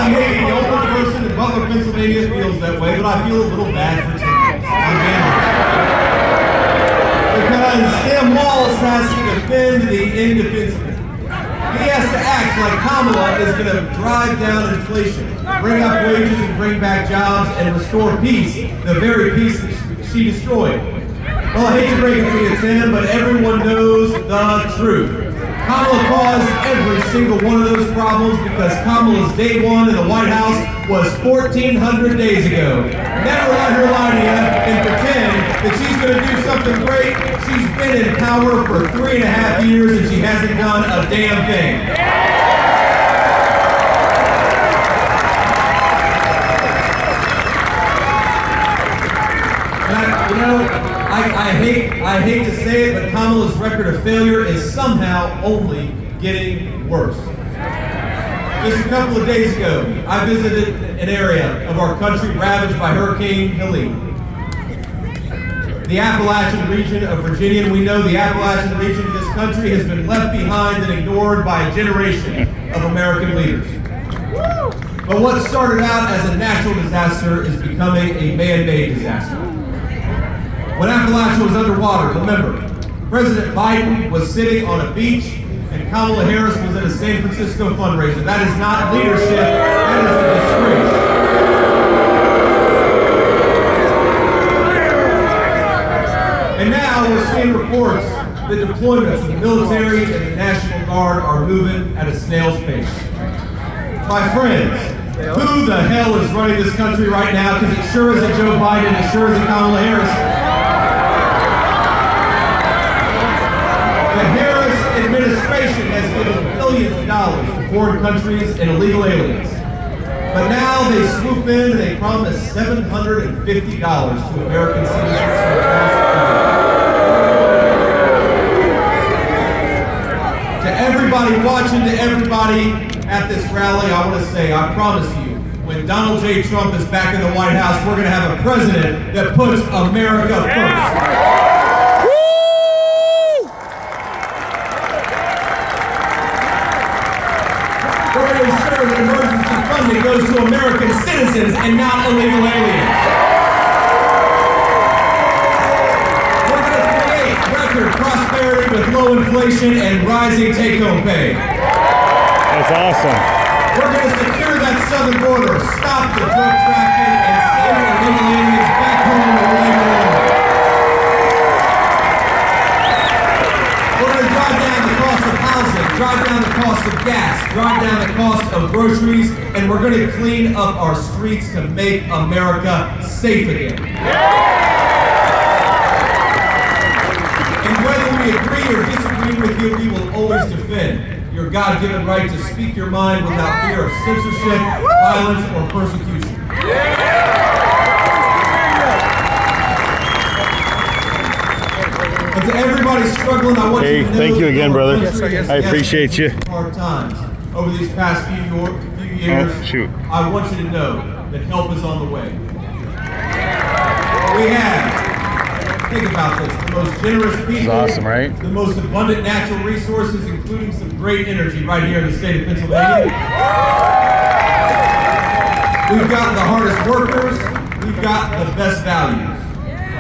I may be the only person in Butler, Pennsylvania feels that way, but I feel a little bad for Tim. Because Tim Walz has to defend the indefensible. He has to act like Kamala is going to drive down inflation, bring up wages and bring back jobs, and restore peace, the very peace that she destroyed. Well, I hate to break it to you, Tim, but everyone knows the truth. Kamala caused every single one of those problems because Kamala's day one in the White House was 1,400 days ago. Never let her lie to you and pretend that she's going to do something great. She's been in power for 3.5 years and she hasn't done a damn thing. I hate to say it, but Kamala's record of failure is somehow only getting worse. Just a couple of days ago, I visited an area of our country ravaged by Hurricane Helene. The Appalachian region of Virginia, and we know the Appalachian region of this country has been left behind and ignored by a generation of American leaders. But what started out as a natural disaster is becoming a man-made disaster. When Appalachia was underwater, remember, President Biden was sitting on a beach and Kamala Harris was at a San Francisco fundraiser. That is not leadership, that is a disgrace. And now we're seeing reports that deployments of the military and the National Guard are moving at a snail's pace. My friends, who the hell is running this country right now? Because it sure isn't Joe Biden, it sure isn't Kamala Harris. The Harris administration has given billions of dollars to foreign countries and illegal aliens. But now they swoop in and they promise $750 to American citizens. To everybody watching, to everybody at this rally, I want to say, I promise you, when Donald J. Trump is back in the White House, we're going to have a president that puts America first. We're going to ensure that emergency funding goes to American citizens and not illegal aliens. We're going to create record prosperity with low inflation and rising take-home pay. That's awesome. We're going to secure that southern border, stop the drug trafficking, and send illegal aliens back home to where they belong. We're going to drive down the cost of housing, drive down the cost of gas, drive down the cost of groceries, and we're going to clean up our streets to make America safe again. And whether we agree or disagree with you, we will always defend your God-given right to speak your mind without fear of censorship, violence, or persecution. But to everybody struggling, I want you to know thank you again, brother. Yes, I appreciate you. Hard times over these past few years. Oh, shoot. I want you to know that help is on the way. We have, think about this, the most generous people, awesome, right? The most abundant natural resources, including some great energy right here in the state of Pennsylvania. We've got the hardest workers, we've got the best values.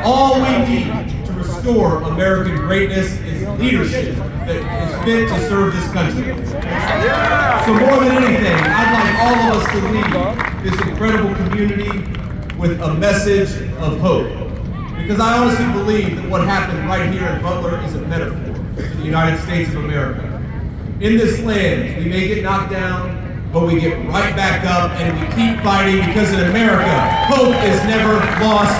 All we need to restore American greatness is leadership that is fit to serve this country. So more than anything, I'd like all of us to leave this incredible community with a message of hope. Because I honestly believe that what happened right here in Butler is a metaphor for the United States of America. In this land, we may get knocked down, but we get right back up and we keep fighting because in America, hope is never lost.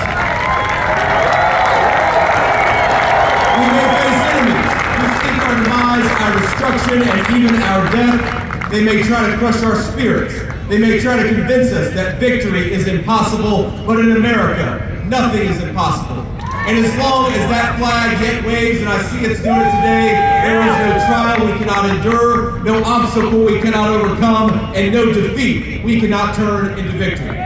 We may face enemies who seek our demise, our destruction, and even our death. They may try to crush our spirits. They may try to convince us that victory is impossible, but in America, nothing is impossible. And as long as that flag yet waves, and I see it's doing it today, there is no trial we cannot endure, no obstacle we cannot overcome, and no defeat we cannot turn into victory.